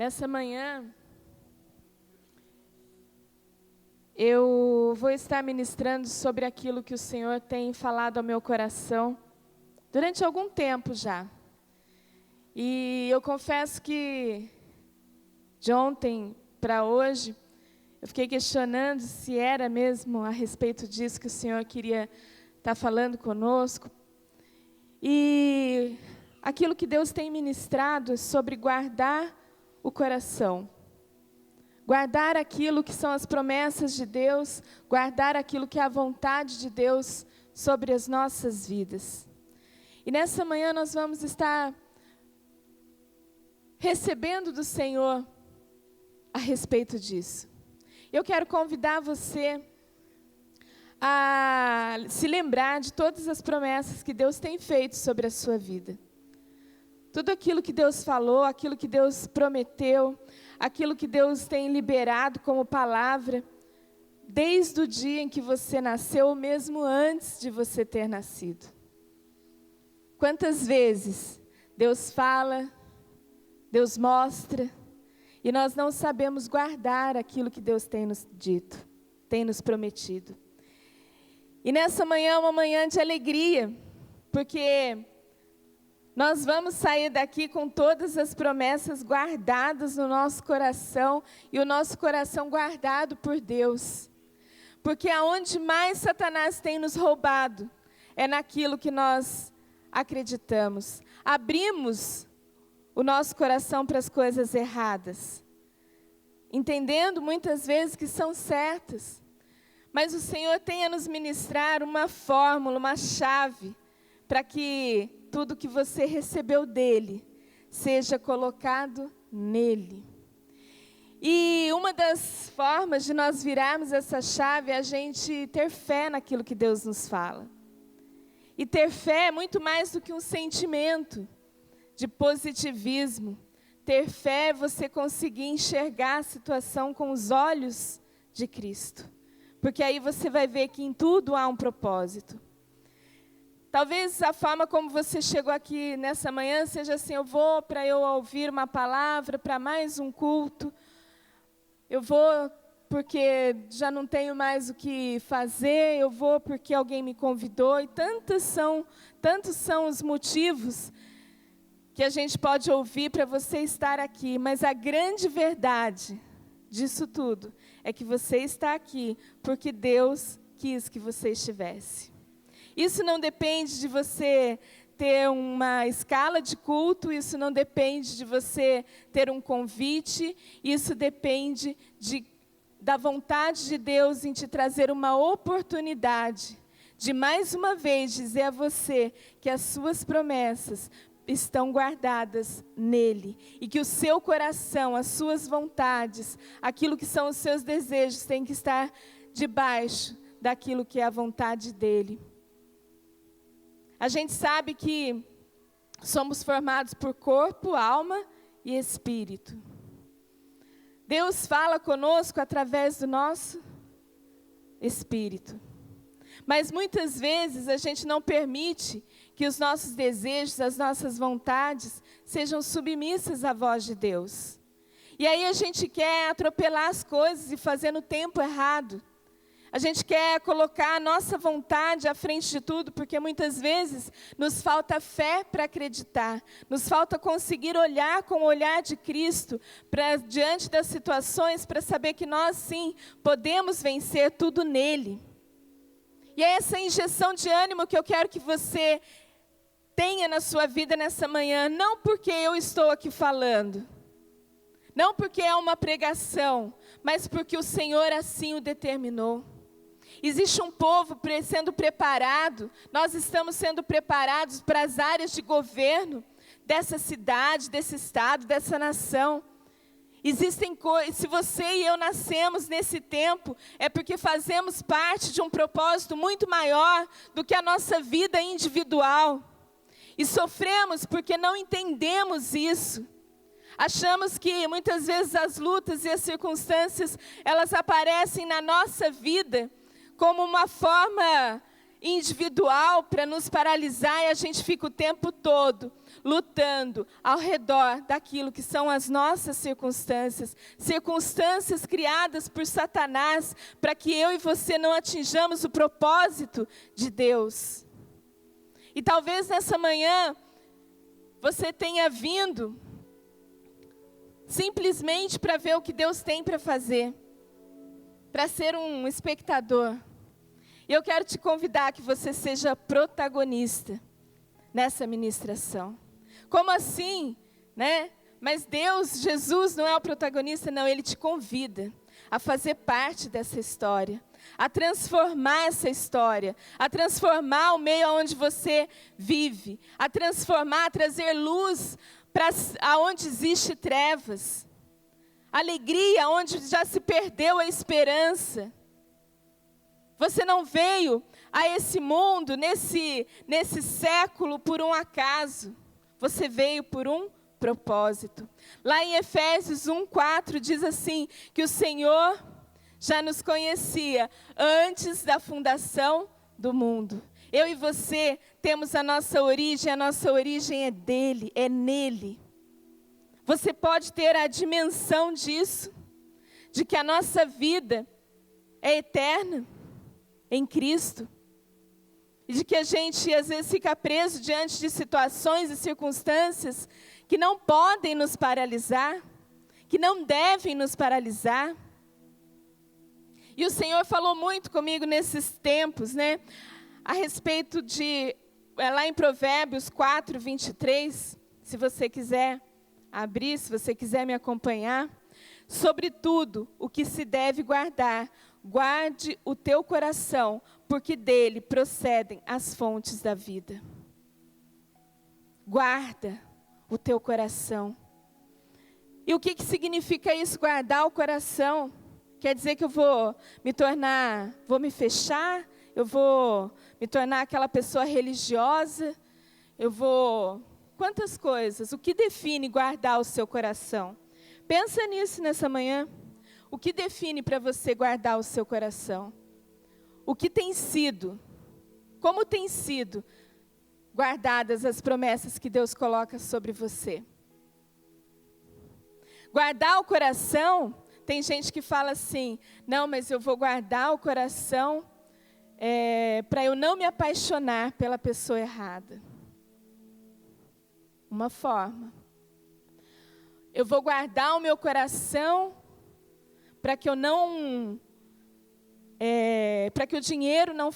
Nessa manhã, eu vou estar ministrando sobre aquilo que o Senhor tem falado ao meu coração durante algum tempo já. E eu confesso que de ontem para hoje, eu fiquei questionando se era mesmo a respeito disso que o Senhor queria estar falando conosco. E aquilo que Deus tem ministrado é sobre guardar o coração. Guardar aquilo que são as promessas de Deus, guardar aquilo que é a vontade de Deus sobre as nossas vidas. E nessa manhã nós vamos estar recebendo do Senhor a respeito disso. Eu quero convidar você a se lembrar de todas as promessas que Deus tem feito sobre a sua vida. Tudo aquilo que Deus falou, aquilo que Deus prometeu, aquilo que Deus tem liberado como palavra, desde o dia em que você nasceu, ou mesmo antes de você ter nascido. Quantas vezes Deus fala, Deus mostra, e nós não sabemos guardar aquilo que Deus tem nos dito, tem nos prometido. E nessa manhã é uma manhã de alegria, porque nós vamos sair daqui com todas as promessas guardadas no nosso coração, e o nosso coração guardado por Deus. Porque aonde mais Satanás tem nos roubado, é naquilo que nós acreditamos. Abrimos o nosso coração para as coisas erradas, entendendo muitas vezes que são certas. Mas o Senhor tem a nos ministrar uma fórmula, uma chave, para que tudo que você recebeu dele seja colocado nele. E uma das formas de nós virarmos essa chave é a gente ter fé naquilo que Deus nos fala. E ter fé é muito mais do que um sentimento de positivismo. Ter fé é você conseguir enxergar a situação com os olhos de Cristo. Porque aí você vai ver que em tudo há um propósito. Talvez a forma como você chegou aqui nessa manhã seja assim: eu vou para eu ouvir uma palavra, para mais um culto. Eu vou porque já não tenho mais o que fazer, eu vou porque alguém me convidou. E tantos são os motivos que a gente pode ouvir para você estar aqui. Mas a grande verdade disso tudo é que você está aqui porque Deus quis que você estivesse. Isso não depende de você ter uma escala de culto, isso não depende de você ter um convite, isso depende da vontade de Deus em te trazer uma oportunidade de mais uma vez dizer a você que as suas promessas estão guardadas nele, e que o seu coração, as suas vontades, aquilo que são os seus desejos, tem que estar debaixo daquilo que é a vontade dele. A gente sabe que somos formados por corpo, alma e espírito. Deus fala conosco através do nosso espírito. Mas muitas vezes a gente não permite que os nossos desejos, as nossas vontades sejam submissas à voz de Deus. E aí a gente quer atropelar as coisas e fazer no tempo errado. A gente quer colocar a nossa vontade à frente de tudo, porque muitas vezes nos falta fé para acreditar. Nos falta conseguir olhar com o olhar de Cristo diante das situações, para saber que nós sim podemos vencer tudo nele. E é essa injeção de ânimo que eu quero que você tenha na sua vida nessa manhã. Não porque eu estou aqui falando, não porque é uma pregação, mas porque o Senhor assim o determinou. Existe um povo sendo preparado, nós estamos sendo preparados para as áreas de governo dessa cidade, desse estado, dessa nação. Existem coisas, se você e eu nascemos nesse tempo, é porque fazemos parte de um propósito muito maior do que a nossa vida individual. E sofremos porque não entendemos isso. Achamos que muitas vezes as lutas e as circunstâncias, elas aparecem na nossa vida como uma forma individual para nos paralisar e a gente fica o tempo todo lutando ao redor daquilo que são as nossas circunstâncias, circunstâncias criadas por Satanás para que eu e você não atinjamos o propósito de Deus. E talvez nessa manhã você tenha vindo simplesmente para ver o que Deus tem para fazer, para ser um espectador. E eu quero te convidar a que você seja protagonista nessa ministração. Como assim, né? Mas Deus, Jesus não é o protagonista, não. Ele te convida a fazer parte dessa história, a transformar essa história, a transformar o meio onde você vive, a transformar, a trazer luz para aonde existe trevas, alegria onde já se perdeu a esperança. Você não veio a esse mundo, nesse século, por um acaso. Você veio por um propósito. Lá em Efésios 1:4 diz assim, que o Senhor já nos conhecia antes da fundação do mundo. Eu e você temos a nossa origem é dele, é nele. Você pode ter a dimensão disso, de que a nossa vida é eterna em Cristo, e de que a gente às vezes fica preso diante de situações e circunstâncias que não podem nos paralisar, que não devem nos paralisar. E o Senhor falou muito comigo nesses tempos, né, a respeito de, lá em Provérbios 4:23, se você quiser abrir, se você quiser me acompanhar, sobre tudo o que se deve guardar, guarde o teu coração, porque dele procedem as fontes da vida. Guarda o teu coração. E o que significa isso, guardar o coração? Quer dizer que eu vou me fechar, eu vou me tornar aquela pessoa religiosa, quantas coisas, o que define guardar o seu coração? Pensa nisso nessa manhã. O que define para você guardar o seu coração? O que tem sido? Como tem sido guardadas as promessas que Deus coloca sobre você? Guardar o coração, tem gente que fala assim, não, mas eu vou guardar o coração para eu não me apaixonar pela pessoa errada. Uma forma. Eu vou guardar o meu coração para que eu para que o dinheiro não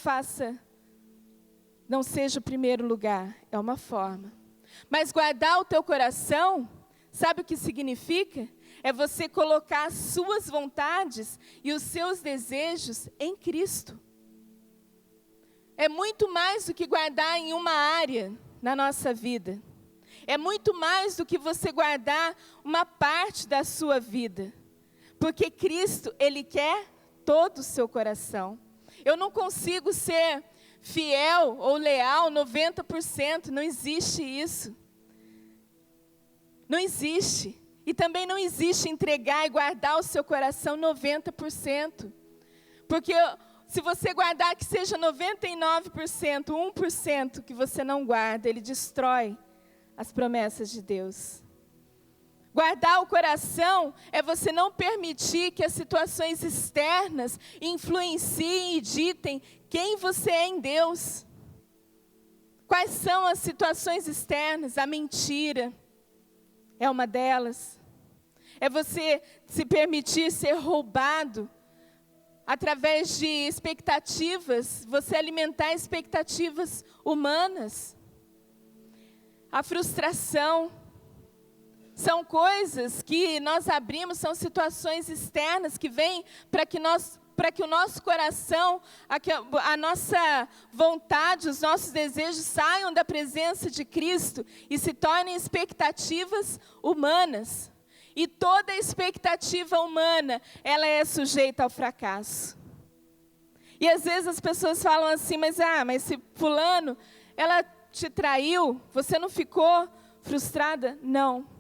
seja o primeiro lugar. É uma forma. Mas guardar o teu coração, sabe o que significa? É você colocar as suas vontades e os seus desejos em Cristo. É muito mais do que guardar em uma área na nossa vida. É muito mais do que você guardar uma parte da sua vida. Porque Cristo, Ele quer todo o seu coração. Eu não consigo ser fiel ou leal 90%, não existe isso. Não existe. E também não existe entregar e guardar o seu coração 90%. Porque se você guardar que seja 99%, 1% que você não guarda, ele destrói as promessas de Deus. Guardar o coração é você não permitir que as situações externas influenciem e ditem quem você é em Deus. Quais são as situações externas? A mentira é uma delas. É você se permitir ser roubado através de expectativas, você alimentar expectativas humanas. A frustração. São coisas que nós abrimos, são situações externas que vêm para que o nosso coração, a nossa vontade, os nossos desejos saiam da presença de Cristo e se tornem expectativas humanas. E toda expectativa humana, ela é sujeita ao fracasso. E às vezes as pessoas falam assim, mas se fulano, ela te traiu, você não ficou frustrada? Não.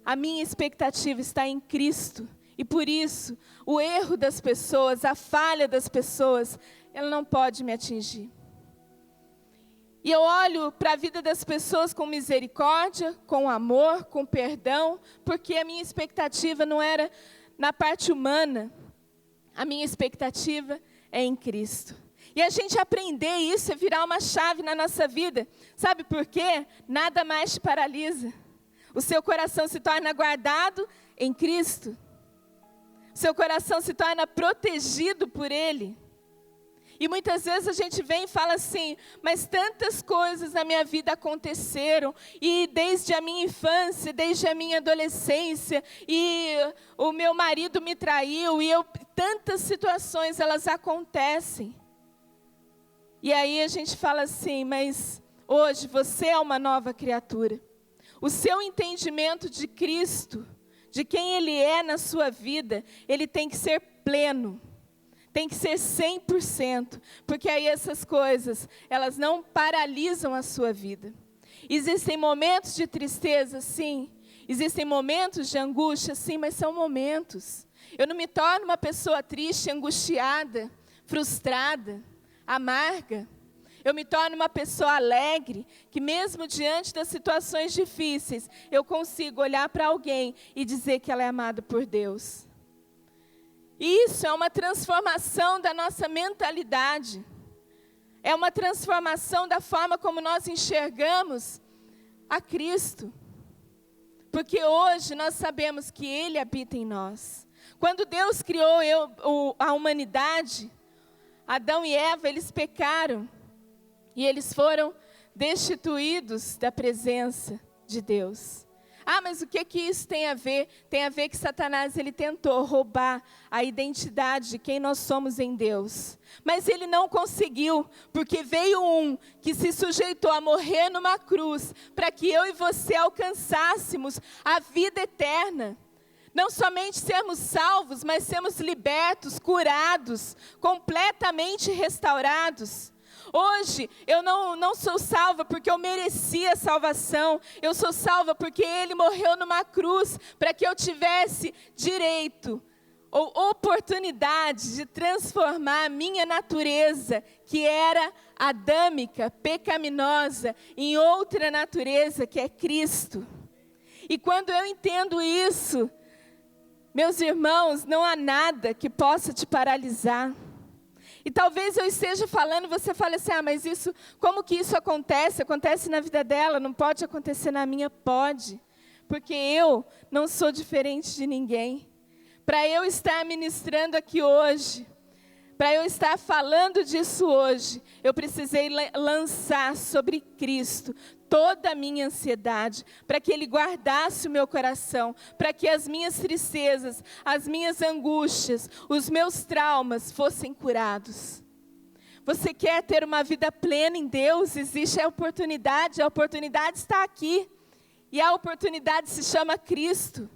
A minha expectativa está em Cristo. E por isso, o erro das pessoas, a falha das pessoas, ela não pode me atingir. E eu olho para a vida das pessoas com misericórdia, com amor, com perdão, porque a minha expectativa não era na parte humana, a minha expectativa é em Cristo. E a gente aprender isso é virar uma chave na nossa vida. Sabe por quê? Nada mais te paralisa. O seu coração se torna guardado em Cristo. O seu coração se torna protegido por Ele. E muitas vezes a gente vem e fala assim, mas tantas coisas na minha vida aconteceram, e desde a minha infância, desde a minha adolescência, e o meu marido me traiu, tantas situações elas acontecem. E aí a gente fala assim, mas hoje você é uma nova criatura. O seu entendimento de Cristo, de quem Ele é na sua vida, ele tem que ser pleno. Tem que ser 100%, porque aí essas coisas, elas não paralisam a sua vida. Existem momentos de tristeza, sim. Existem momentos de angústia, sim, mas são momentos. Eu não me torno uma pessoa triste, angustiada, frustrada, amarga. Eu me torno uma pessoa alegre, que mesmo diante das situações difíceis, eu consigo olhar para alguém e dizer que ela é amada por Deus. Isso é uma transformação da nossa mentalidade. É uma transformação da forma como nós enxergamos a Cristo. Porque hoje nós sabemos que Ele habita em nós. Quando Deus criou a humanidade, Adão e Eva, eles pecaram. E eles foram destituídos da presença de Deus. Ah, mas o que isso tem a ver? Tem a ver que Satanás, ele tentou roubar a identidade de quem nós somos em Deus. Mas ele não conseguiu, porque veio um que se sujeitou a morrer numa cruz, para que eu e você alcançássemos a vida eterna. Não somente sermos salvos, mas sermos libertos, curados, completamente restaurados. Hoje, eu não sou salva porque eu merecia salvação. Eu sou salva porque Ele morreu numa cruz para que eu tivesse direito ou oportunidade de transformar a minha natureza, que era adâmica, pecaminosa, em outra natureza, que é Cristo. E quando eu entendo isso, meus irmãos, não há nada que possa te paralisar. E talvez eu esteja falando, você fale assim, mas isso, como que isso acontece? Acontece na vida dela, não pode acontecer na minha? Pode, porque eu não sou diferente de ninguém. Para eu estar ministrando aqui hoje, para eu estar falando disso hoje, eu precisei lançar sobre Cristo toda a minha ansiedade, para que Ele guardasse o meu coração, para que as minhas tristezas, as minhas angústias, os meus traumas fossem curados. Você quer ter uma vida plena em Deus? Existe a oportunidade está aqui, e a oportunidade se chama Cristo.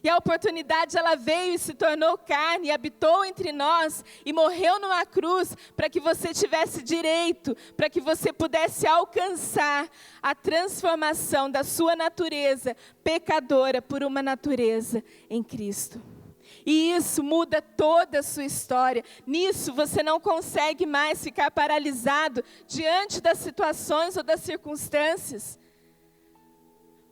E a oportunidade, ela veio e se tornou carne, e habitou entre nós, e morreu numa cruz, para que você tivesse direito, para que você pudesse alcançar a transformação da sua natureza pecadora por uma natureza em Cristo. E isso muda toda a sua história. Nisso você não consegue mais ficar paralisado diante das situações ou das circunstâncias.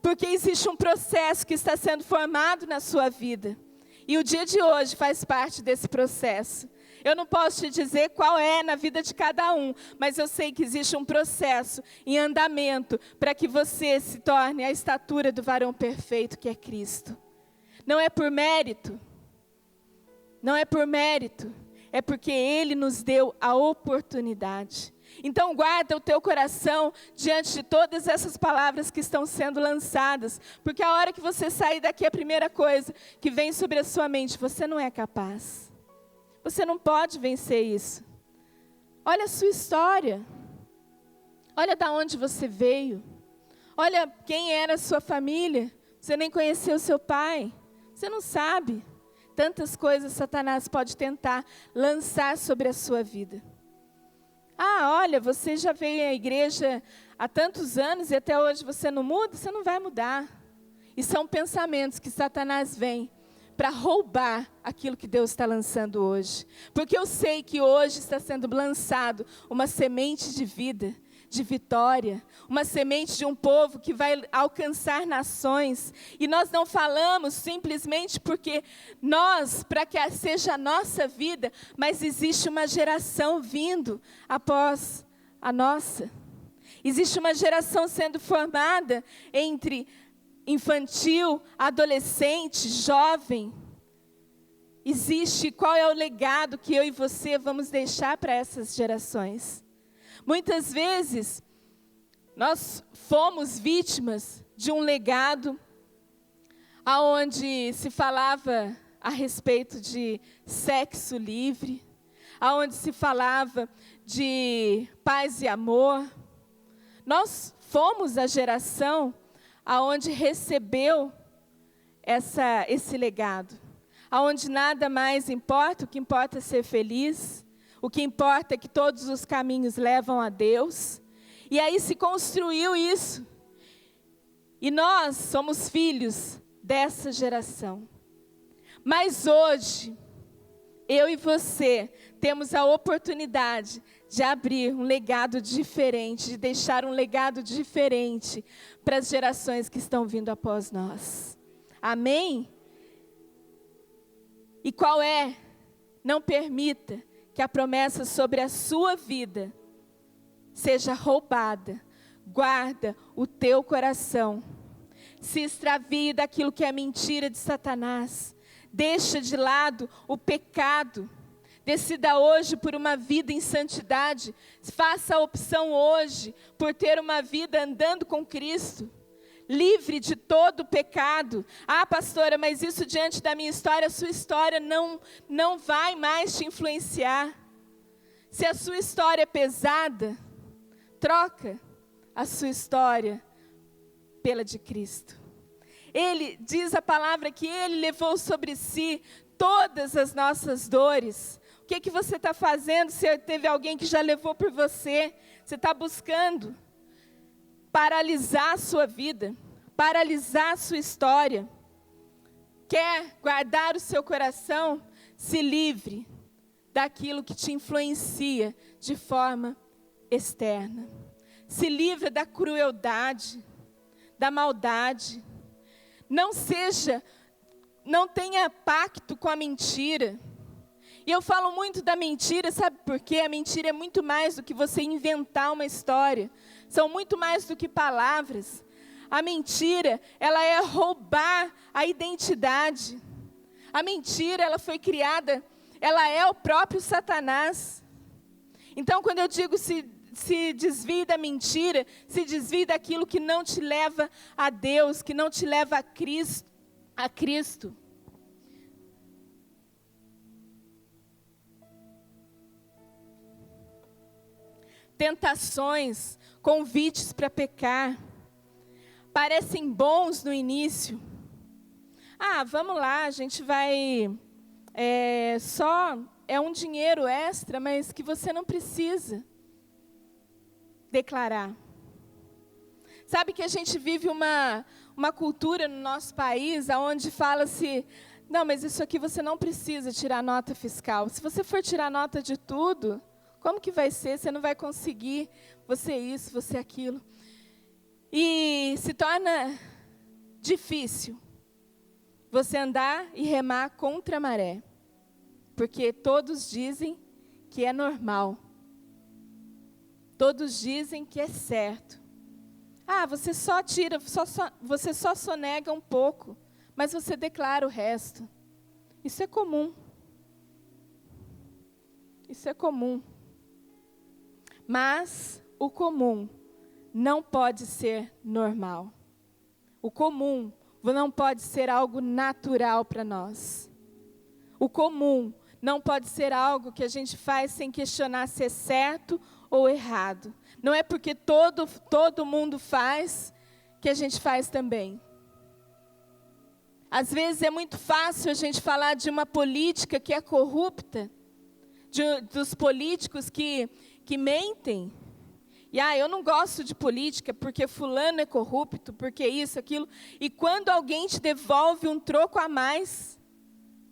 Porque existe um processo que está sendo formado na sua vida. E o dia de hoje faz parte desse processo. Eu não posso te dizer qual é na vida de cada um, mas eu sei que existe um processo em andamento para que você se torne a estatura do varão perfeito que é Cristo. Não é por mérito. Não é por mérito. É porque Ele nos deu a oportunidade. Então guarda o teu coração diante de todas essas palavras que estão sendo lançadas, porque a hora que você sair daqui, a primeira coisa que vem sobre a sua mente, você não é capaz. Você não pode vencer isso. Olha a sua história. Olha de onde você veio. Olha quem era a sua família. Você nem conheceu o seu pai. Você não sabe. Tantas coisas Satanás pode tentar lançar sobre a sua vida. Ah, olha, você já veio à igreja há tantos anos e até hoje você não muda? Você não vai mudar. E são pensamentos que Satanás vem para roubar aquilo que Deus está lançando hoje. Porque eu sei que hoje está sendo lançado uma semente de vida, de vitória, uma semente de um povo que vai alcançar nações. E nós não falamos simplesmente porque para que seja a nossa vida, mas existe uma geração vindo após a nossa. Existe uma geração sendo formada entre infantil, adolescente, jovem. Existe qual é o legado que eu e você vamos deixar para essas gerações. Muitas vezes, nós fomos vítimas de um legado onde se falava a respeito de sexo livre, onde se falava de paz e amor. Nós fomos a geração onde recebeu esse legado, onde nada mais importa, o que importa é ser feliz. O que importa é que todos os caminhos levam a Deus. E aí se construiu isso. E nós somos filhos dessa geração. Mas hoje, eu e você temos a oportunidade de abrir um legado diferente, de deixar um legado diferente para as gerações que estão vindo após nós. Amém? E qual é? Não permita que a promessa sobre a sua vida seja roubada. Guarda o teu coração. Se extravie daquilo que é mentira de Satanás. Deixa de lado o pecado. Decida hoje por uma vida em santidade. Faça a opção hoje por ter uma vida andando com Cristo. Livre de todo pecado. Ah, pastora, mas isso diante da minha história, a sua história não vai mais te influenciar. Se a sua história é pesada, troca a sua história pela de Cristo. Ele diz a palavra que Ele levou sobre si todas as nossas dores. O que você está fazendo se teve alguém que já levou por você? Você está buscando paralisar a sua vida, paralisar a sua história. Quer guardar o seu coração? Se livre daquilo que te influencia de forma externa. Se livre da crueldade, da maldade. Não tenha pacto com a mentira. E eu falo muito da mentira, sabe por quê? A mentira é muito mais do que você inventar uma história. São muito mais do que palavras. A mentira, ela é roubar a identidade. A mentira, ela foi criada, ela é o próprio Satanás. Então, quando eu digo se desvie da mentira, se desvie daquilo que não te leva a Deus, que não te leva a Cristo. Tentações, convites para pecar, parecem bons no início. Ah, vamos lá, a gente vai, é um dinheiro extra, mas que você não precisa declarar. Sabe que a gente vive uma cultura no nosso país, onde fala-se, não, mas isso aqui você não precisa tirar nota fiscal. Se você for tirar nota de tudo, como que vai ser? Você não vai conseguir, você isso, você aquilo. E se torna difícil você andar e remar contra a maré. Porque todos dizem que é normal. Todos dizem que é certo. Ah, você só tira, você só sonega um pouco, mas você declara o resto. Isso é comum. Isso é comum. Mas o comum não pode ser normal. O comum não pode ser algo natural para nós. O comum não pode ser algo que a gente faz sem questionar se é certo ou errado. Não é porque todo mundo faz que a gente faz também. Às vezes é muito fácil a gente falar de uma política que é corrupta, dos políticos que mentem. E eu não gosto de política porque fulano é corrupto, porque isso, aquilo. E quando alguém te devolve um troco a mais,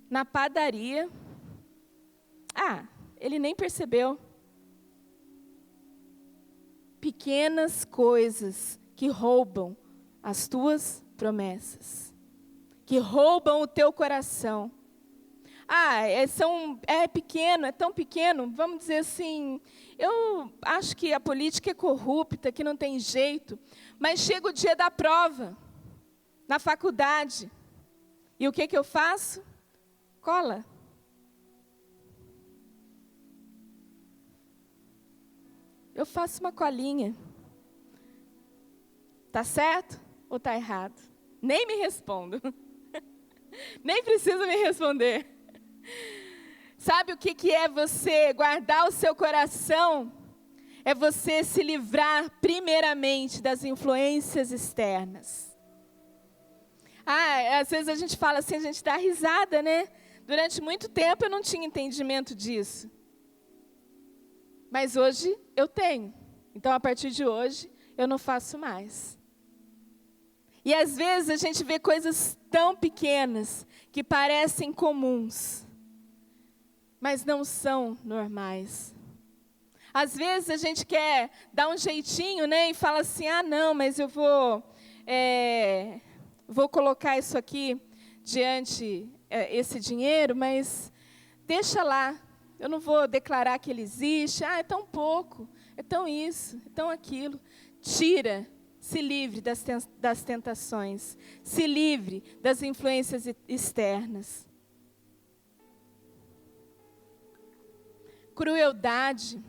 na padaria. Ele nem percebeu. Pequenas coisas que roubam as tuas promessas, que roubam o teu coração. É pequeno, é tão pequeno, vamos dizer assim, eu acho que a política é corrupta, que não tem jeito, mas chega o dia da prova, na faculdade, e o que eu faço? Cola. Eu faço uma colinha. Tá certo ou tá errado? Nem me respondo. Nem precisa me responder. Sabe o que é você guardar o seu coração? É você se livrar primeiramente das influências externas. Às vezes a gente fala assim, a gente dá risada, né? Durante muito tempo eu não tinha entendimento disso. Mas hoje eu tenho. Então, a partir de hoje, eu não faço mais. E às vezes a gente vê coisas tão pequenas que parecem comuns, mas não são normais. Às vezes a gente quer dar um jeitinho, né, e fala assim, não, mas eu vou colocar isso aqui diante, esse dinheiro, mas deixa lá. Eu não vou declarar que ele existe. É tão pouco, é tão isso, é tão aquilo. Tira, se livre das tentações, se livre das influências externas. Crueldade.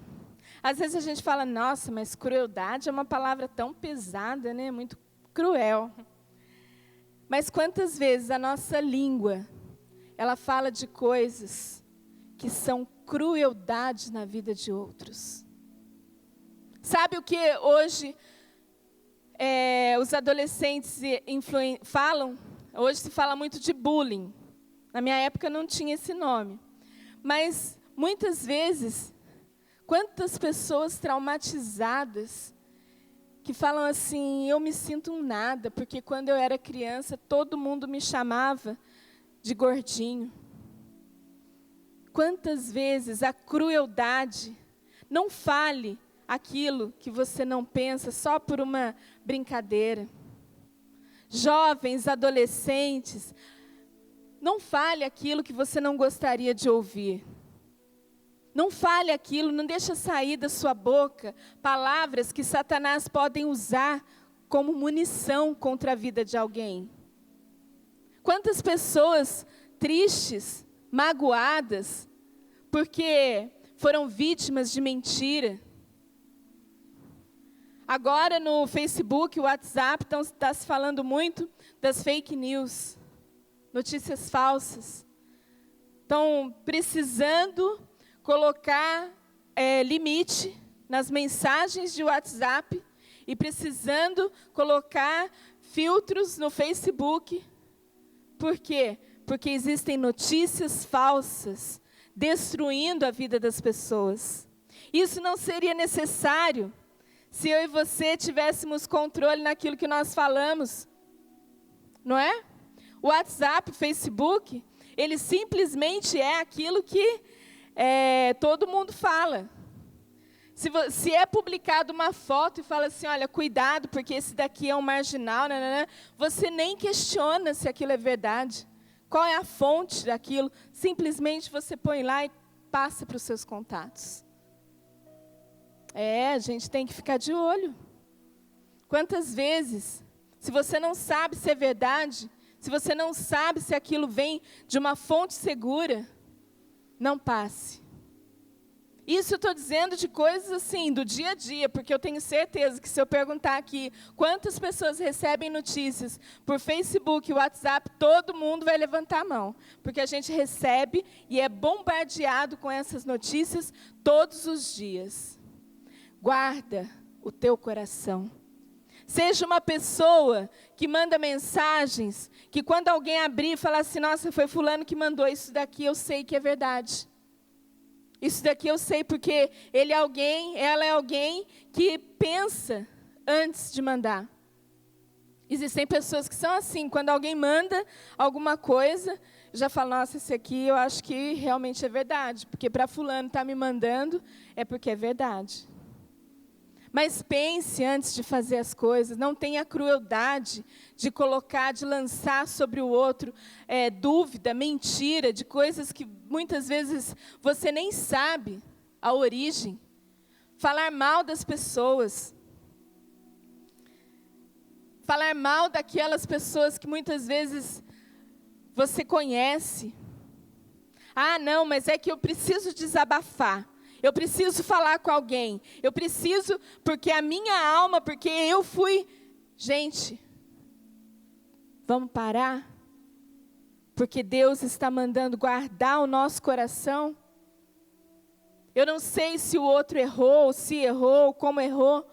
Às vezes a gente fala, nossa, mas crueldade é uma palavra tão pesada, né? Muito cruel. Mas quantas vezes a nossa língua, ela fala de coisas que são crueldade na vida de outros. Sabe o que hoje os adolescentes falam? Hoje se fala muito de bullying. Na minha época não tinha esse nome. Mas, muitas vezes, quantas pessoas traumatizadas que falam assim, eu me sinto um nada, porque quando eu era criança, todo mundo me chamava de gordinho. Quantas vezes a crueldade, não fale aquilo que você não pensa só por uma brincadeira. Jovens, adolescentes, não fale aquilo que você não gostaria de ouvir. Não fale aquilo, não deixe sair da sua boca palavras que Satanás podem usar como munição contra a vida de alguém. Quantas pessoas tristes, magoadas, porque foram vítimas de mentira. Agora no Facebook, o WhatsApp, está se falando muito das fake news, notícias falsas. Estão precisando colocar limite nas mensagens de WhatsApp e precisando colocar filtros no Facebook. Por quê? Porque existem notícias falsas destruindo a vida das pessoas. Isso não seria necessário se eu e você tivéssemos controle naquilo que nós falamos, não é? O WhatsApp, o Facebook, ele simplesmente é aquilo que todo mundo fala. Se é publicada uma foto e fala assim, olha, cuidado, porque esse daqui é um marginal, você nem questiona se aquilo é verdade. Qual é a fonte daquilo? Simplesmente você põe lá e passa para os seus contatos. A gente tem que ficar de olho. Quantas vezes, se você não sabe se é verdade, se você não sabe se aquilo vem de uma fonte segura, não passe. Isso eu estou dizendo de coisas assim, do dia a dia, porque eu tenho certeza que se eu perguntar aqui quantas pessoas recebem notícias por Facebook e WhatsApp, todo mundo vai levantar a mão. Porque a gente recebe e é bombardeado com essas notícias todos os dias. Guarda o teu coração. Seja uma pessoa que manda mensagens, que quando alguém abrir e falar assim, nossa, foi fulano que mandou isso daqui, eu sei que é verdade. Isso daqui eu sei porque ele é alguém, ela é alguém que pensa antes de mandar. Existem pessoas que são assim, quando alguém manda alguma coisa, já falo, nossa, esse aqui eu acho que realmente é verdade, porque para fulano estar me mandando, é porque é verdade. Mas pense antes de fazer as coisas, não tenha crueldade de colocar, de lançar sobre o outro dúvida, mentira, de coisas que muitas vezes você nem sabe a origem. Falar mal das pessoas. Falar mal daquelas pessoas que muitas vezes você conhece. Ah, não, mas é que eu preciso desabafar. Eu preciso falar com alguém. Eu preciso, porque a minha alma, porque eu fui... Gente, vamos parar? Porque Deus está mandando guardar o nosso coração. Eu não sei se o outro errou, se errou, como errou.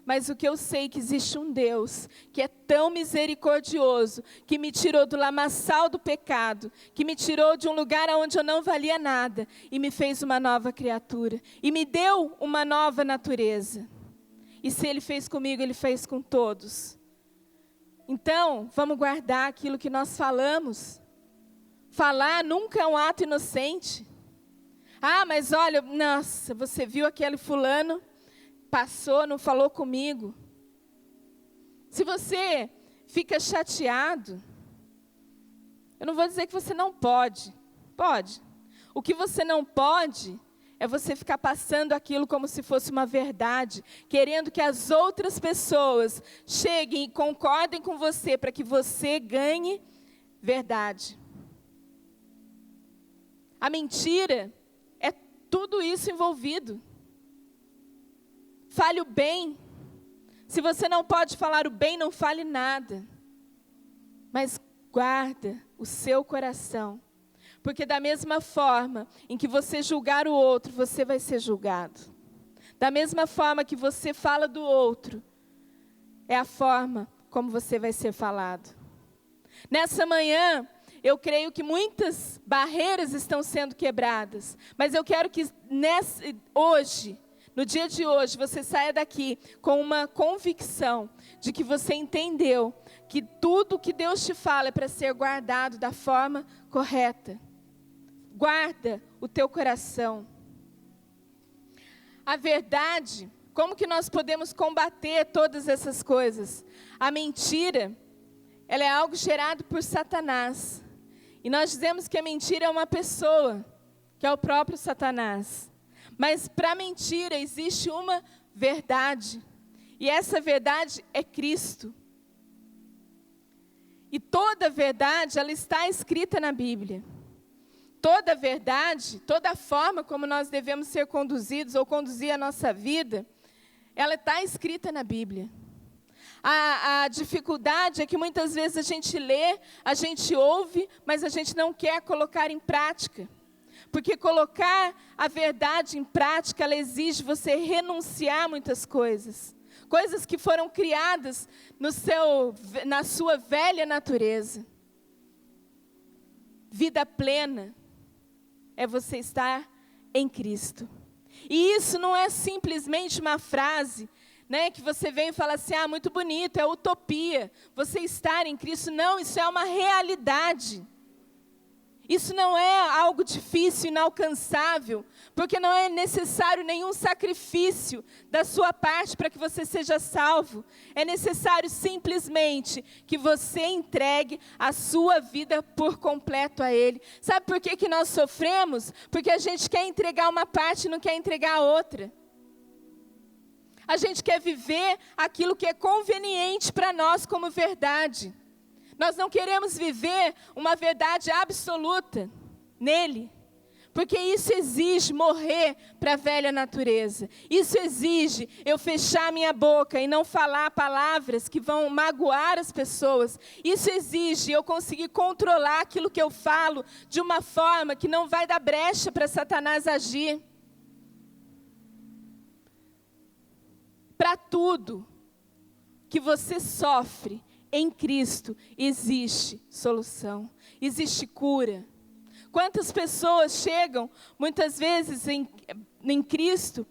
Mas o que eu sei é que existe um Deus que é tão misericordioso, que me tirou do lamaçal do pecado, que me tirou de um lugar onde eu não valia nada e me fez uma nova criatura. E me deu uma nova natureza. E se Ele fez comigo, Ele fez com todos. Então, vamos guardar aquilo que nós falamos. Falar nunca é um ato inocente. Ah, mas olha, nossa, você viu aquele fulano... Passou, não falou comigo. Se você fica chateado, eu não vou dizer que você não pode. Pode. O que você não pode é você ficar passando aquilo como se fosse uma verdade, querendo que as outras pessoas cheguem e concordem com você para que você ganhe verdade. A mentira é tudo isso envolvido. Fale o bem. Se você não pode falar o bem, não fale nada. Mas guarda o seu coração. Porque da mesma forma em que você julgar o outro, você vai ser julgado. Da mesma forma que você fala do outro, é a forma como você vai ser falado. Nessa manhã, eu creio que muitas barreiras estão sendo quebradas. Mas eu quero que hoje... No dia de hoje, você saia daqui com uma convicção de que você entendeu que tudo que Deus te fala é para ser guardado da forma correta. Guarda o teu coração. A verdade, como que nós podemos combater todas essas coisas? A mentira, ela é algo gerado por Satanás. E nós dizemos que a mentira é uma pessoa, que é o próprio Satanás. Mas para a mentira existe uma verdade. E essa verdade é Cristo. E toda verdade, ela está escrita na Bíblia. Toda verdade, toda forma como nós devemos ser conduzidos ou conduzir a nossa vida, ela está escrita na Bíblia. A dificuldade é que muitas vezes a gente lê, a gente ouve, mas a gente não quer colocar em prática. Porque colocar a verdade em prática, ela exige você renunciar a muitas coisas. Coisas que foram criadas na sua velha natureza. Vida plena é você estar em Cristo. E isso não é simplesmente uma frase, né, que você vem e fala assim, ah, muito bonito, é utopia. Você estar em Cristo, não, isso é uma realidade. Isso não é algo difícil, inalcançável, porque não é necessário nenhum sacrifício da sua parte para que você seja salvo. É necessário simplesmente que você entregue a sua vida por completo a Ele. Sabe por que nós sofremos? Porque a gente quer entregar uma parte e não quer entregar a outra. A gente quer viver aquilo que é conveniente para nós como verdade. Nós não queremos viver uma verdade absoluta nele, porque isso exige morrer para a velha natureza. Isso exige eu fechar minha boca e não falar palavras que vão magoar as pessoas. Isso exige eu conseguir controlar aquilo que eu falo de uma forma que não vai dar brecha para Satanás agir. Para tudo que você sofre, em Cristo existe solução, existe cura. Quantas pessoas chegam, muitas vezes, em Cristo,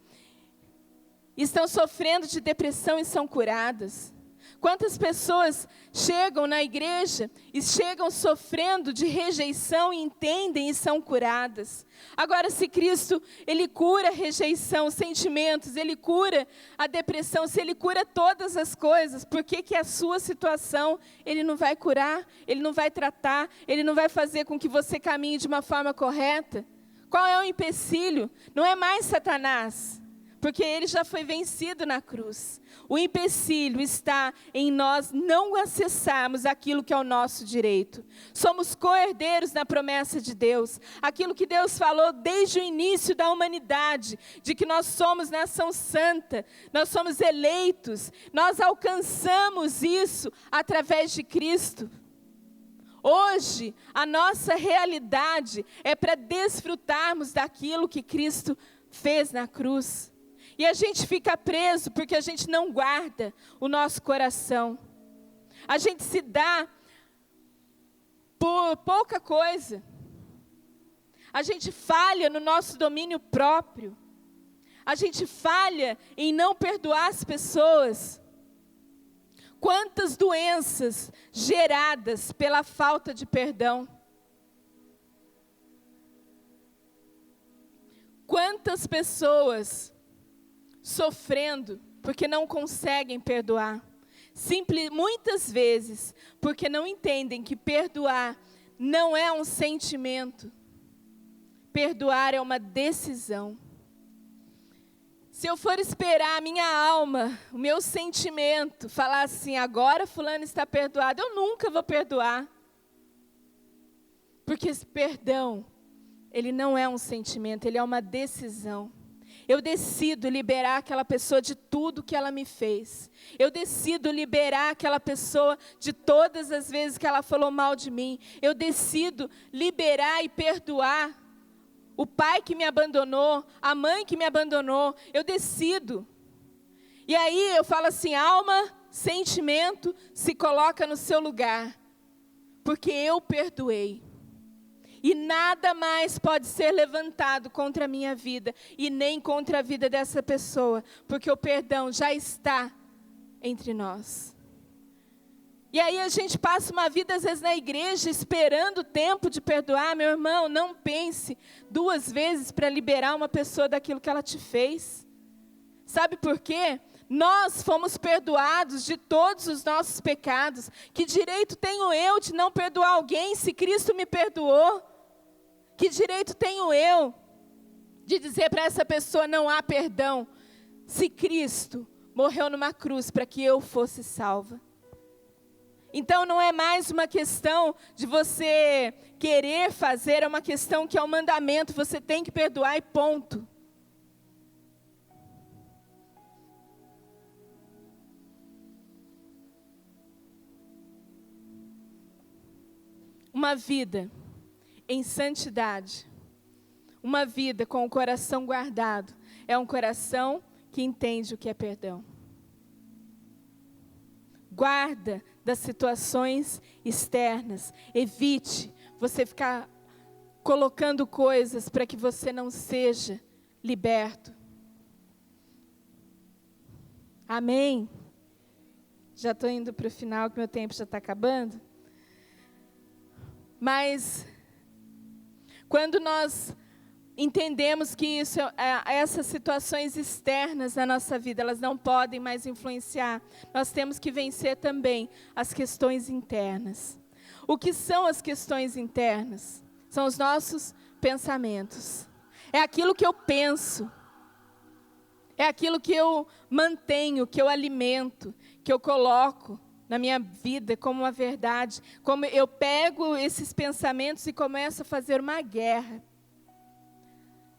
estão sofrendo de depressão e são curadas. Quantas pessoas chegam na igreja e chegam sofrendo de rejeição e entendem e são curadas. Agora, se Cristo, Ele cura a rejeição, sentimentos, Ele cura a depressão, se Ele cura todas as coisas, por que que a sua situação Ele não vai curar, Ele não vai tratar, Ele não vai fazer com que você caminhe de uma forma correta? Qual é o empecilho? Não é mais Satanás, porque ele já foi vencido na cruz. O empecilho está em nós não acessarmos aquilo que é o nosso direito. Somos co-herdeiros na promessa de Deus. Aquilo que Deus falou desde o início da humanidade, de que nós somos nação santa, nós somos eleitos, nós alcançamos isso através de Cristo. Hoje, a nossa realidade é para desfrutarmos daquilo que Cristo fez na cruz. E a gente fica preso porque a gente não guarda o nosso coração. A gente se dá por pouca coisa. A gente falha no nosso domínio próprio. A gente falha em não perdoar as pessoas. Quantas doenças geradas pela falta de perdão. Quantas pessoas sofrendo porque não conseguem perdoar. Muitas vezes porque não entendem que perdoar não é um sentimento. Perdoar é uma decisão. Se eu for esperar a minha alma, o meu sentimento, falar assim, agora fulano está perdoado, eu nunca vou perdoar. Porque esse perdão, ele não é um sentimento, ele é uma decisão. Eu decido liberar aquela pessoa de tudo que ela me fez. Eu decido liberar aquela pessoa de todas as vezes que ela falou mal de mim. Eu decido liberar e perdoar o pai que me abandonou, a mãe que me abandonou. Eu decido. E aí eu falo assim, alma, sentimento, se coloca no seu lugar. Porque eu perdoei. E nada mais pode ser levantado contra a minha vida, e nem contra a vida dessa pessoa, porque o perdão já está entre nós. E aí a gente passa uma vida, às vezes, na igreja, esperando o tempo de perdoar. Meu irmão, não pense 2 vezes para liberar uma pessoa daquilo que ela te fez. Sabe por quê? Nós fomos perdoados de todos os nossos pecados. Que direito tenho eu de não perdoar alguém se Cristo me perdoou? Que direito tenho eu de dizer para essa pessoa não há perdão, se Cristo morreu numa cruz para que eu fosse salva? Então não é mais uma questão de você querer fazer, é uma questão que é um mandamento, você tem que perdoar e ponto. Uma vida em santidade, uma vida com o coração guardado, é um coração que entende o que é perdão. Guarda das situações externas, evite você ficar colocando coisas para que você não seja liberto. Amém? Já estou indo para o final, que meu tempo já está acabando. Mas quando nós entendemos que essas situações externas na nossa vida, elas não podem mais influenciar, nós temos que vencer também as questões internas. O que são as questões internas? São os nossos pensamentos. É aquilo que eu penso. É aquilo que eu mantenho, que eu alimento, que eu coloco na minha vida como uma verdade, como eu pego esses pensamentos e começo a fazer uma guerra.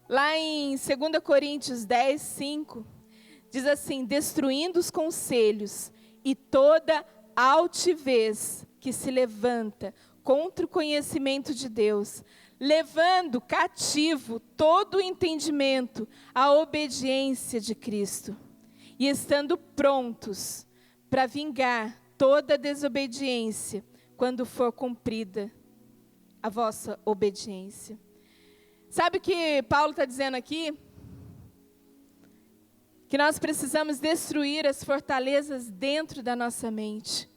Lá em 2 Coríntios 10, 5, diz assim, destruindo os conselhos e toda altivez que se levanta contra o conhecimento de Deus, levando cativo todo o entendimento à obediência de Cristo, e estando prontos para vingar toda desobediência, quando for cumprida a vossa obediência. Sabe o que Paulo está dizendo aqui? que nós precisamos destruir as fortalezas dentro da nossa mente.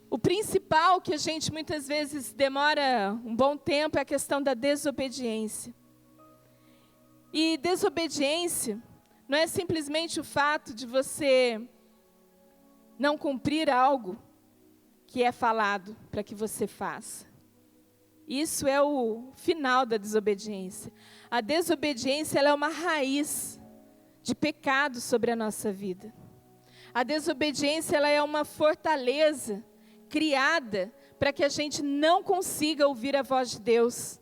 O principal que a gente muitas vezes demora um bom tempo é a questão da desobediência. E desobediência não é simplesmente o fato de você não cumprir algo que é falado para que você faça. Isso é o final da desobediência. A desobediência, ela é uma raiz de pecado sobre a nossa vida. A desobediência, ela é uma fortaleza criada para que a gente não consiga ouvir a voz de Deus.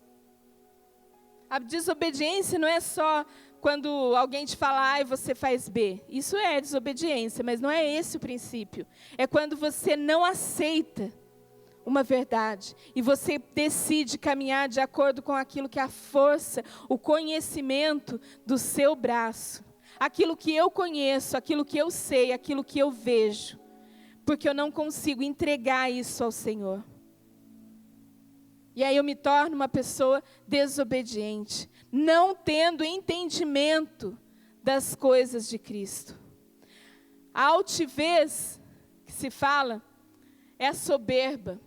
A desobediência não é só quando alguém te fala A e você faz B. Isso é desobediência, mas não é esse o princípio. É quando você não aceita uma verdade e você decide caminhar de acordo com aquilo que é a força, o conhecimento do seu braço. Aquilo que eu conheço, aquilo que eu sei, aquilo que eu vejo. Porque eu não consigo entregar isso ao Senhor. E aí eu me torno uma pessoa desobediente, não tendo entendimento das coisas de Cristo. A altivez que se fala é a soberba.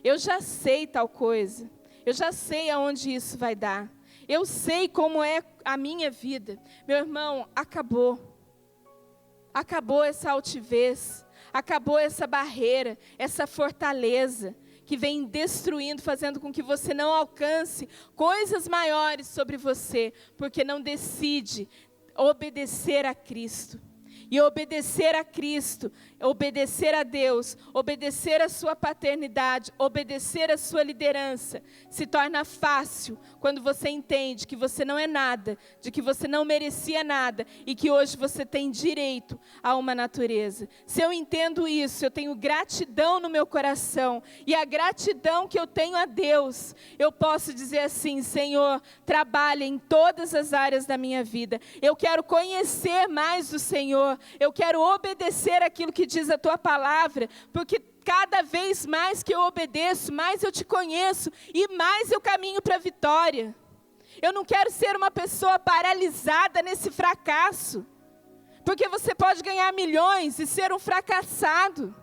Eu já sei tal coisa, eu já sei aonde isso vai dar, eu sei como é a minha vida. Meu irmão, acabou essa altivez, acabou essa barreira, essa fortaleza que vem destruindo, fazendo com que você não alcance coisas maiores sobre você, porque não decide obedecer a Cristo. E obedecer a Cristo, obedecer a Deus, obedecer a sua paternidade, obedecer a sua liderança, se torna fácil quando você entende que você não é nada, de que você não merecia nada e que hoje você tem direito a uma natureza. Se eu entendo isso, eu tenho gratidão no meu coração, e a gratidão que eu tenho a Deus, eu posso dizer assim: Senhor, trabalha em todas as áreas da minha vida. Eu quero conhecer mais o Senhor. Eu quero obedecer aquilo que diz a tua palavra, porque cada vez mais que eu obedeço, mais eu te conheço e mais eu caminho para a vitória. Eu não quero ser uma pessoa paralisada nesse fracasso, porque você pode ganhar milhões e ser um fracassado,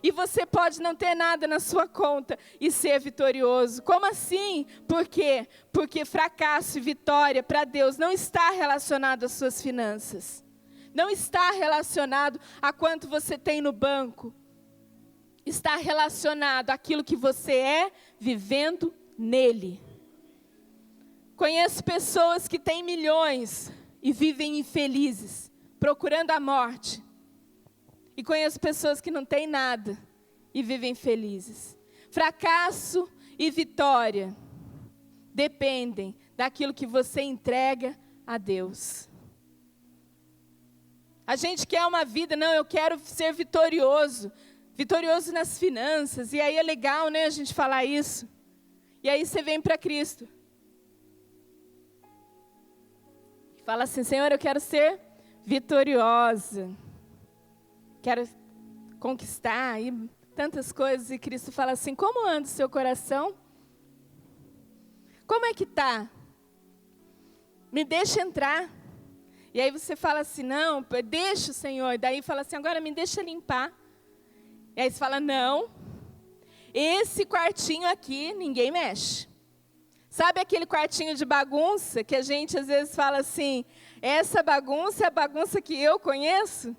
e você pode não ter nada na sua conta e ser vitorioso. Como assim? Por quê? Porque fracasso e vitória para Deus não está relacionado às suas finanças. Não está relacionado a quanto você tem no banco. Está relacionado àquilo que você é vivendo nele. Conheço pessoas que têm milhões e vivem infelizes, procurando a morte. E conheço pessoas que não têm nada e vivem felizes. Fracasso e vitória dependem daquilo que você entrega a Deus. A gente quer uma vida, não, eu quero ser vitorioso nas finanças, e aí é legal, né, a gente falar isso. E aí você vem para Cristo. E fala assim: Senhor, eu quero ser vitoriosa. Quero conquistar e tantas coisas. E Cristo fala assim: como anda o seu coração? Como é que está? Me deixa entrar. E aí você fala assim: não, deixa o Senhor. E daí fala assim: agora me deixa limpar. E aí você fala: não, esse quartinho aqui ninguém mexe. Sabe aquele quartinho de bagunça que a gente às vezes fala assim: essa bagunça é a bagunça que eu conheço?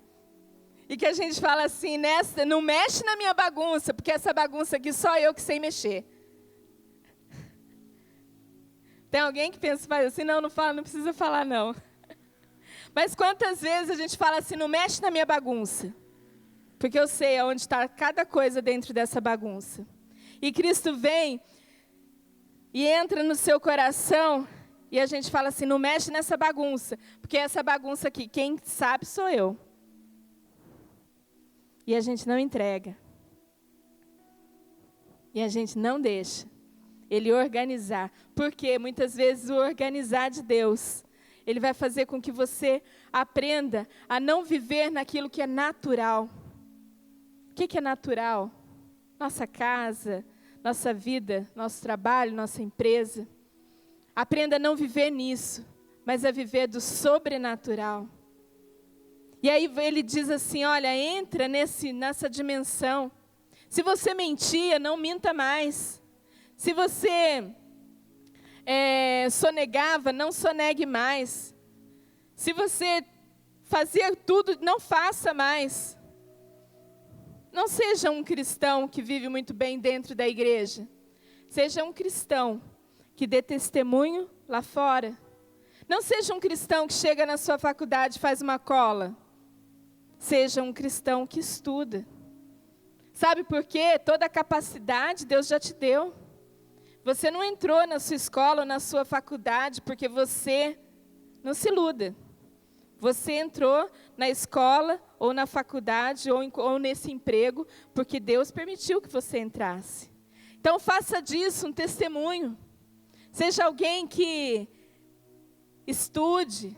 E que a gente fala assim: nessa, não mexe na minha bagunça, porque essa bagunça aqui só eu que sei mexer. Tem alguém que pensa, faz assim: não fala, não precisa falar não. Mas quantas vezes a gente fala assim: não mexe na minha bagunça, porque eu sei aonde está cada coisa dentro dessa bagunça. E Cristo vem e entra no seu coração, e a gente fala assim: não mexe nessa bagunça, porque essa bagunça aqui, quem sabe sou eu. E a gente não entrega. E a gente não deixa Ele organizar. Porque muitas vezes o organizar de Deus, Ele vai fazer com que você aprenda a não viver naquilo que é natural. O que é natural? Nossa casa, nossa vida, nosso trabalho, nossa empresa. Aprenda a não viver nisso. mas a viver do sobrenatural. E aí ele diz assim, olha, entra nessa dimensão. Se você mentia, não minta mais. Se você sonegava, não sonegue mais. Se você fazia tudo, não faça mais. Não seja um cristão que vive muito bem dentro da igreja. Seja um cristão que dê testemunho lá fora. Não seja um cristão que chega na sua faculdade e faz uma cola. Seja um cristão que estuda. Sabe por quê? Toda a capacidade Deus já te deu. Você não entrou na sua escola ou na sua faculdade porque você não se iluda. Você entrou na escola ou na faculdade ou nesse emprego porque Deus permitiu que você entrasse. Então faça disso um testemunho. Seja alguém que estude.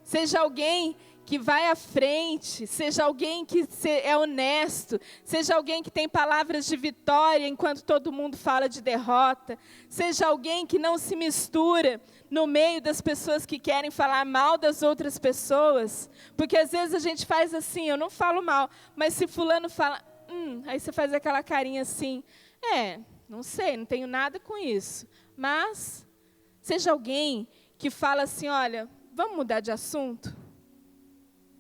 Seja alguém que vai à frente, seja alguém que é honesto, seja alguém que tem palavras de vitória enquanto todo mundo fala de derrota, seja alguém que não se mistura no meio das pessoas que querem falar mal das outras pessoas, porque às vezes a gente faz assim, eu não falo mal, mas se fulano fala, aí você faz aquela carinha assim, não sei, não tenho nada com isso, mas seja alguém que fala assim, olha, vamos mudar de assunto?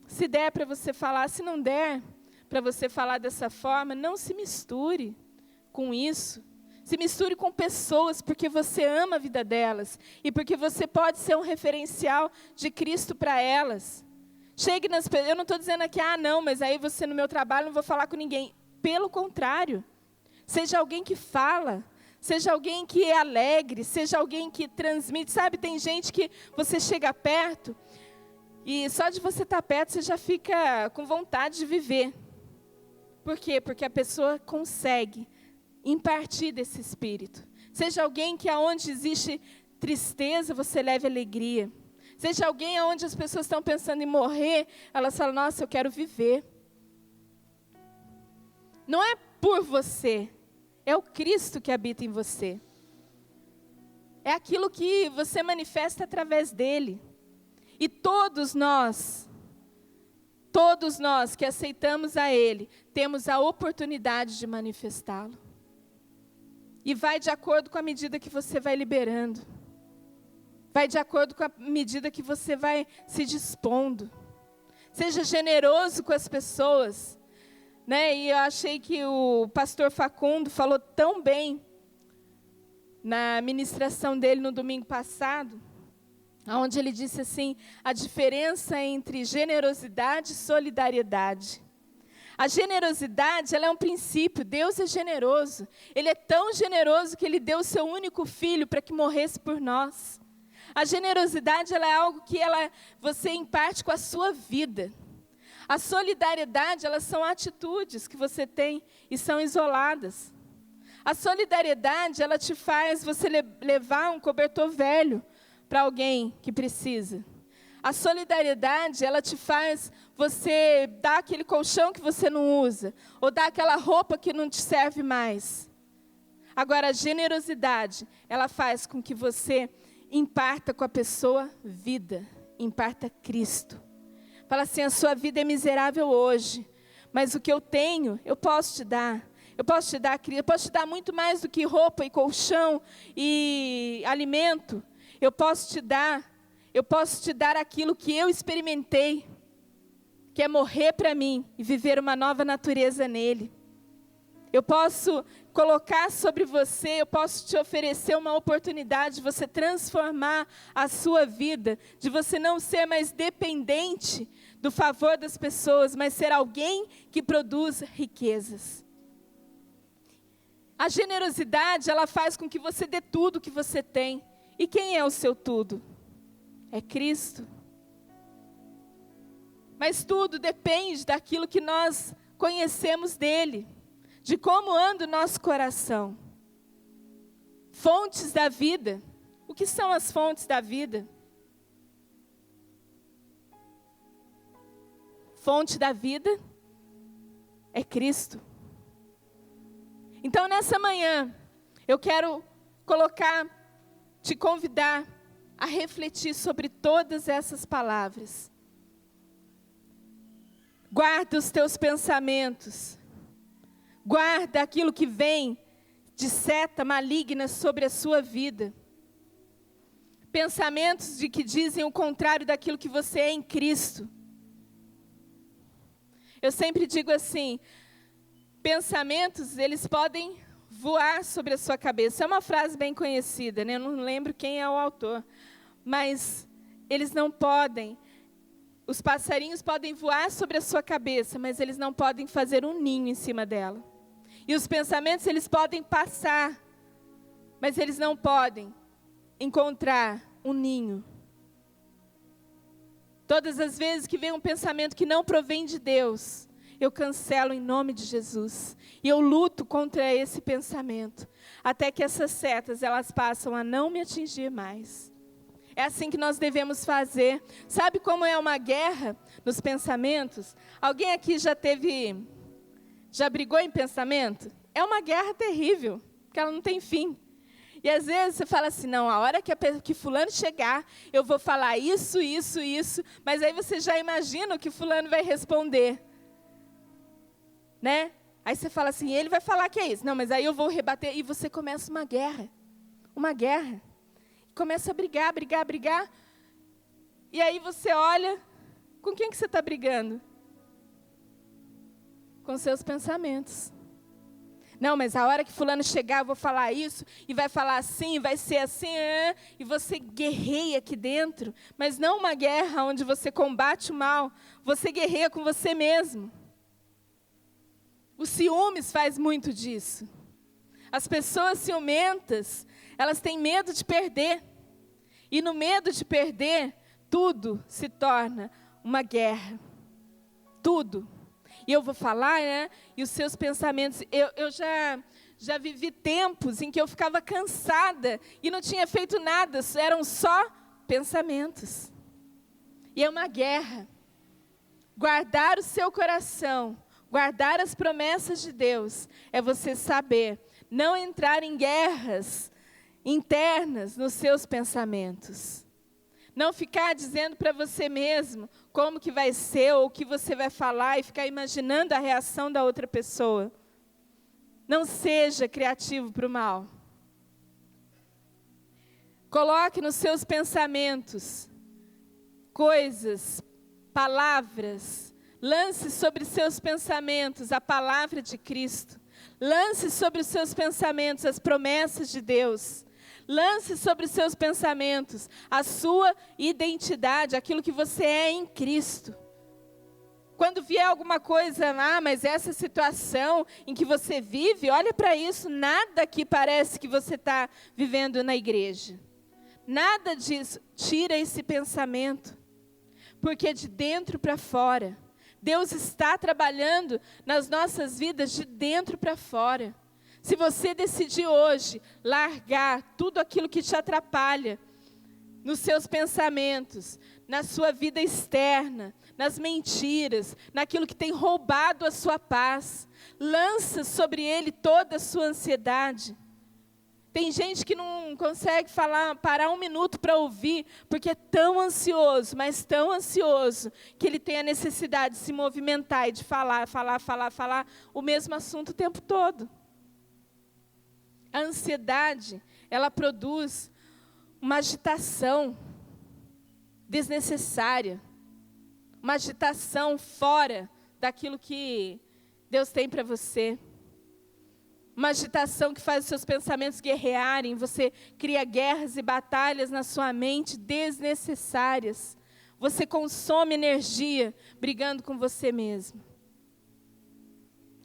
Se der para você falar, se não der para você falar dessa forma, não se misture com isso. Se misture com pessoas porque você ama a vida delas e porque você pode ser um referencial de Cristo para elas. Chegue nas pessoas, eu não estou dizendo aqui, não, mas aí você no meu trabalho não vou falar com ninguém. Pelo contrário, seja alguém que fala, seja alguém que é alegre, seja alguém que transmite. Sabe, tem gente que você chega perto e só de você estar perto, você já fica com vontade de viver. Por quê? Porque a pessoa consegue impartir desse espírito. Seja alguém que aonde existe tristeza, você leve alegria. Seja alguém aonde as pessoas estão pensando em morrer, elas falam, nossa, eu quero viver. Não é por você, é o Cristo que habita em você. É aquilo que você manifesta através dele. E todos nós que aceitamos a Ele, temos a oportunidade de manifestá-lo. E vai de acordo com a medida que você vai liberando. Vai de acordo com a medida que você vai se dispondo. Seja generoso com as pessoas. E eu achei que o pastor Facundo falou tão bem na ministração dele no domingo passado, onde ele disse assim, a diferença entre generosidade e solidariedade. A generosidade, ela é um princípio, Deus é generoso. Ele é tão generoso que Ele deu o seu único filho para que morresse por nós. A generosidade, ela é algo que você imparte com a sua vida. A solidariedade, elas são atitudes que você tem e são isoladas. A solidariedade, ela te faz você levar um cobertor velho para alguém que precisa. A solidariedade, ela te faz você dar aquele colchão que você não usa, ou dar aquela roupa que não te serve mais. Agora, a generosidade, ela faz com que você imparta com a pessoa vida, imparta Cristo. Fala assim, a sua vida é miserável hoje, mas o que eu tenho, eu posso te dar. Eu posso te dar muito mais do que roupa e colchão e alimento. Eu posso te dar aquilo que eu experimentei, que é morrer para mim e viver uma nova natureza nele. Eu posso colocar sobre você, eu posso te oferecer uma oportunidade de você transformar a sua vida, de você não ser mais dependente do favor das pessoas, mas ser alguém que produz riquezas. A generosidade, ela faz com que você dê tudo que você tem. E quem é o seu tudo? É Cristo. Mas tudo depende daquilo que nós conhecemos dele, de como anda o nosso coração. Fontes da vida. O que são as fontes da vida? Fonte da vida é Cristo. Então, nessa manhã, eu quero te convidar a refletir sobre todas essas palavras. Guarda os teus pensamentos. Guarda aquilo que vem de seta maligna sobre a sua vida. Pensamentos de que dizem o contrário daquilo que você é em Cristo. Eu sempre digo assim, pensamentos, eles podem voar sobre a sua cabeça. É uma frase bem conhecida, né? Eu não lembro quem é o autor. Mas eles não podem. Os passarinhos podem voar sobre a sua cabeça, mas eles não podem fazer um ninho em cima dela. E os pensamentos, eles podem passar, mas eles não podem encontrar um ninho. Todas as vezes que vem um pensamento que não provém de Deus, eu cancelo em nome de Jesus. E eu luto contra esse pensamento, até que essas setas, elas passam a não me atingir mais. É assim que nós devemos fazer. Sabe como é uma guerra nos pensamentos? Alguém aqui já brigou em pensamento? É uma guerra terrível, porque ela não tem fim. E às vezes você fala assim, não, a hora que fulano chegar, eu vou falar isso, isso, isso, mas aí você já imagina o que fulano vai responder. Né? Aí você fala assim, ele vai falar que é isso. Não, mas aí eu vou rebater, e você começa uma guerra. Uma guerra. Começa a brigar, brigar, brigar. E aí você olha, com quem que você está brigando? Com seus pensamentos. Não, mas a hora que fulano chegar, eu vou falar isso, e vai falar assim, vai ser assim, e você guerreia aqui dentro, mas não uma guerra onde você combate o mal, você guerreia com você mesmo. O ciúmes faz muito disso. As pessoas ciumentas, elas têm medo de perder, e no medo de perder, tudo se torna uma guerra, tudo. E eu vou falar, né? E os seus pensamentos. Eu já vivi tempos em que eu ficava cansada e não tinha feito nada, eram só pensamentos. E é uma guerra. Guardar o seu coração, guardar as promessas de Deus, é você saber não entrar em guerras internas nos seus pensamentos. Não ficar dizendo para você mesmo como que vai ser ou o que você vai falar e ficar imaginando a reação da outra pessoa. Não seja criativo para o mal. Coloque nos seus pensamentos coisas, palavras. Lance sobre seus pensamentos a palavra de Cristo. Lance sobre os seus pensamentos as promessas de Deus. Lance sobre os seus pensamentos a sua identidade, aquilo que você é em Cristo. Quando vier alguma coisa, mas essa situação em que você vive, olha para isso, nada aqui parece que você está vivendo na igreja. Nada disso, tira esse pensamento, porque de dentro para fora, Deus está trabalhando nas nossas vidas de dentro para fora. Se você decidir hoje largar tudo aquilo que te atrapalha nos seus pensamentos, na sua vida externa, nas mentiras, naquilo que tem roubado a sua paz, lança sobre ele toda a sua ansiedade. Tem gente que não consegue parar um minuto para ouvir, porque é tão ansioso, mas tão ansioso, que ele tem a necessidade de se movimentar e de falar o mesmo assunto o tempo todo. A ansiedade, ela produz uma agitação desnecessária, uma agitação fora daquilo que Deus tem para você. Uma agitação que faz os seus pensamentos guerrearem, você cria guerras e batalhas na sua mente desnecessárias. Você consome energia brigando com você mesmo.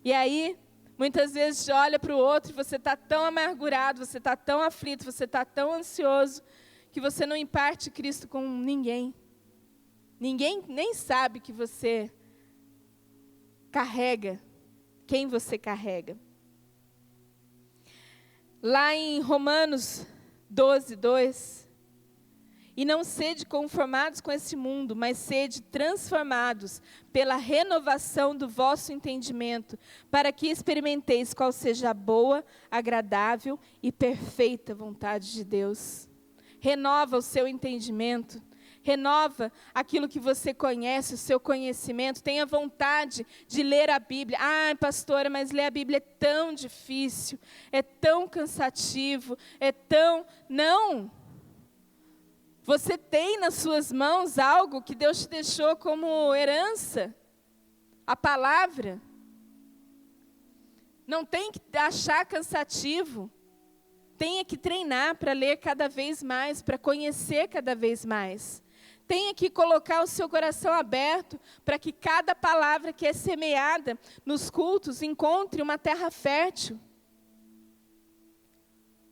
E aí, muitas vezes olha para o outro e você está tão amargurado, você está tão aflito, você está tão ansioso, que você não imparte Cristo com ninguém. Ninguém nem sabe que você carrega, quem você carrega. Lá em Romanos 12, 2, e não sede conformados com esse mundo, mas sede transformados pela renovação do vosso entendimento, para que experimenteis qual seja a boa, agradável e perfeita vontade de Deus. renova o seu entendimento, renova aquilo que você conhece, o seu conhecimento. Tenha vontade de ler a Bíblia. Ah, pastora, mas ler a Bíblia é tão difícil, é tão cansativo, é tão... Não! Você tem nas suas mãos algo que Deus te deixou como herança, a palavra. Não tem que achar cansativo. Tenha que treinar para ler cada vez mais, para conhecer cada vez mais. Tenha que colocar o seu coração aberto para que cada palavra que é semeada nos cultos encontre uma terra fértil.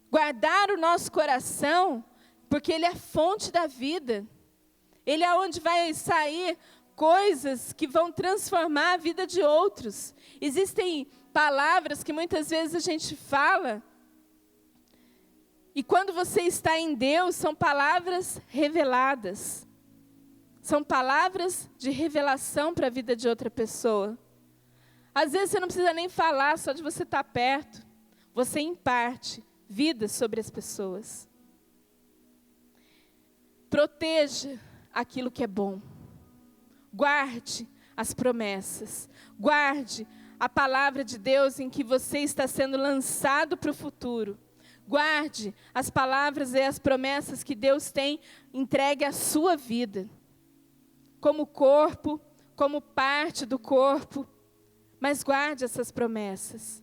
Guardar o nosso coração, porque ele é a fonte da vida. Ele é onde vai sair coisas que vão transformar a vida de outros. Existem palavras que muitas vezes a gente fala, e quando você está em Deus, são palavras reveladas. São palavras de revelação para a vida de outra pessoa. Às vezes você não precisa nem falar, só de você estar perto. Você imparte vida sobre as pessoas. Proteja aquilo que é bom. Guarde as promessas. Guarde a palavra de Deus em que você está sendo lançado para o futuro. Guarde as palavras e as promessas que Deus tem entregue à sua vida. Como corpo, como parte do corpo. Mas guarde essas promessas.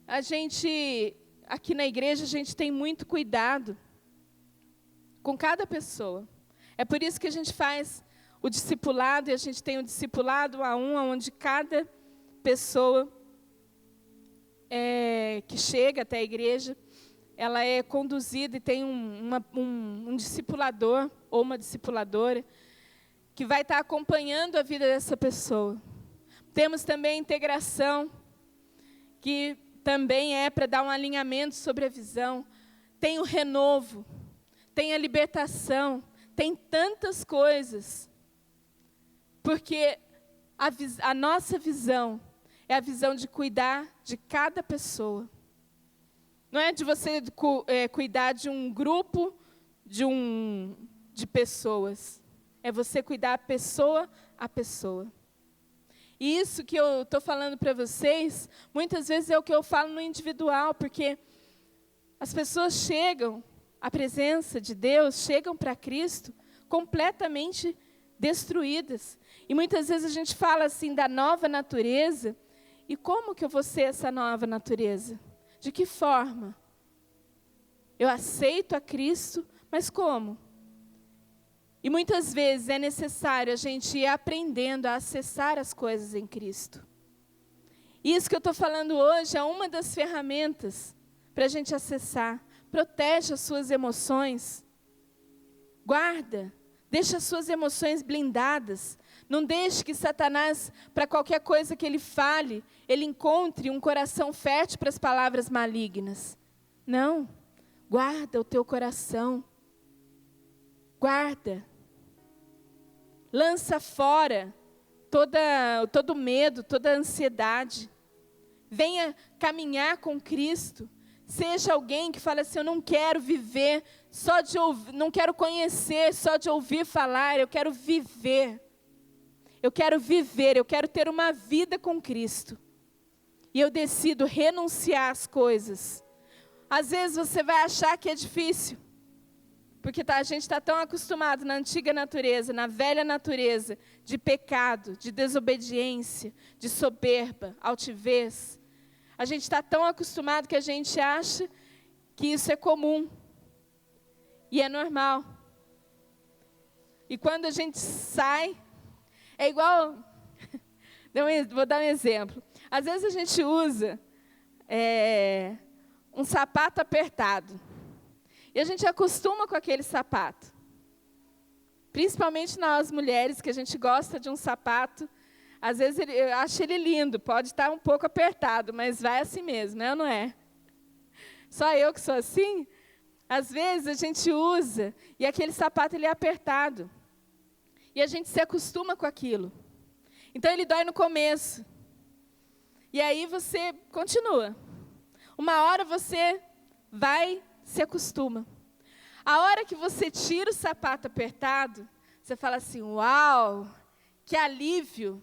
A gente, aqui na igreja, a gente tem muito cuidado com cada pessoa. É por isso que a gente faz o discipulado, e a gente tem o discipulado a um, onde cada pessoa que chega até a igreja, ela é conduzida e tem um discipulador ou uma discipuladora que vai estar acompanhando a vida dessa pessoa. Temos também a integração, que também é para dar um alinhamento sobre a visão. Tem o renovo, tem a libertação, tem tantas coisas. Porque a nossa visão é a visão de cuidar de cada pessoa. Não é de você cuidar de um grupo de pessoas. É você cuidar pessoa a pessoa. E isso que eu estou falando para vocês, muitas vezes é o que eu falo no individual, porque as pessoas chegam à presença de Deus, chegam para Cristo completamente destruídas. E muitas vezes a gente fala assim da nova natureza. E como que eu vou ser essa nova natureza? De que forma? Eu aceito a Cristo, mas como? E muitas vezes é necessário a gente ir aprendendo a acessar as coisas em Cristo. Isso que eu estou falando hoje é uma das ferramentas para a gente acessar. Protege as suas emoções. Guarda. Deixa as suas emoções blindadas. Não deixe que Satanás, para qualquer coisa que ele fale, ele encontre um coração fértil para as palavras malignas. Não. Guarda o teu coração. Guarda. Lança fora todo medo, toda ansiedade. Venha caminhar com Cristo. Seja alguém que fala assim, eu não quero viver só de ouvir, não quero conhecer só de ouvir falar, eu quero viver. Eu quero viver, eu quero ter uma vida com Cristo. E eu decido renunciar às coisas. Às vezes você vai achar que é difícil. Porque a gente está tão acostumado na antiga natureza, na velha natureza, de pecado, de desobediência, de soberba, altivez. A gente está tão acostumado que a gente acha que isso é comum. E é normal. E quando a gente sai, é igual... Vou dar um exemplo. Às vezes a gente usa um sapato apertado. E a gente acostuma com aquele sapato. Principalmente nós mulheres, que a gente gosta de um sapato. Às vezes eu acho ele lindo, pode estar um pouco apertado, mas vai assim mesmo, né? Não é? Só eu que sou assim? Às vezes a gente usa e aquele sapato ele é apertado. E a gente se acostuma com aquilo. Então ele dói no começo. E aí você continua. Uma hora você vai se acostuma. A hora que você tira o sapato apertado, você fala assim, uau, que alívio.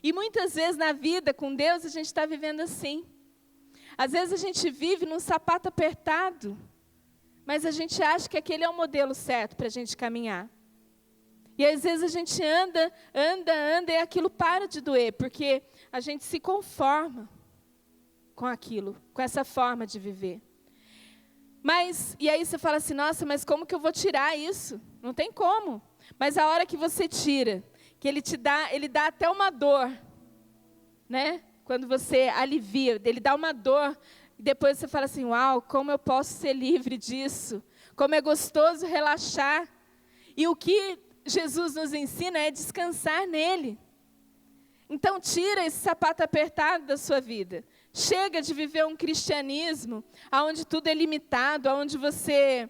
E muitas vezes na vida com Deus a gente está vivendo assim. Às vezes a gente vive num sapato apertado, mas a gente acha que aquele é o modelo certo para a gente caminhar. E às vezes a gente anda e aquilo para de doer, porque a gente se conforma com aquilo, com essa forma de viver. E aí você fala assim, nossa, mas como que eu vou tirar isso? Não tem como. Mas a hora que você tira, que ele dá até uma dor, né? Quando você alivia, ele dá uma dor, e depois você fala assim, uau, como eu posso ser livre disso? Como é gostoso relaxar. E o que Jesus nos ensina é descansar nele. Então tira esse sapato apertado da sua vida. Chega de viver um cristianismo onde tudo é limitado, onde você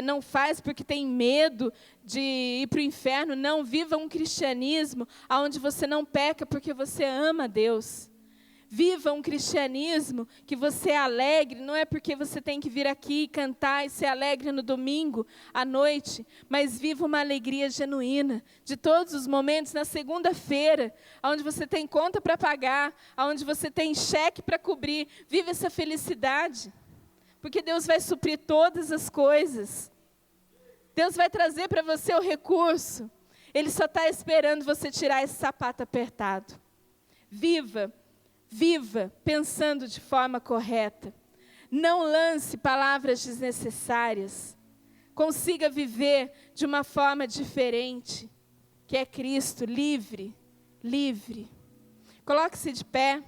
não faz porque tem medo de ir para o inferno. Não, viva um cristianismo onde você não peca porque você ama a Deus. Viva um cristianismo que você é alegre, não é porque você tem que vir aqui e cantar e ser alegre no domingo à noite, mas viva uma alegria genuína, de todos os momentos, na segunda-feira, onde você tem conta para pagar, onde você tem cheque para cobrir, viva essa felicidade, porque Deus vai suprir todas as coisas, Deus vai trazer para você o recurso, Ele só está esperando você tirar esse sapato apertado. Viva pensando de forma correta. Não lance palavras desnecessárias. Consiga viver de uma forma diferente, que é Cristo, livre. Coloque-se de pé.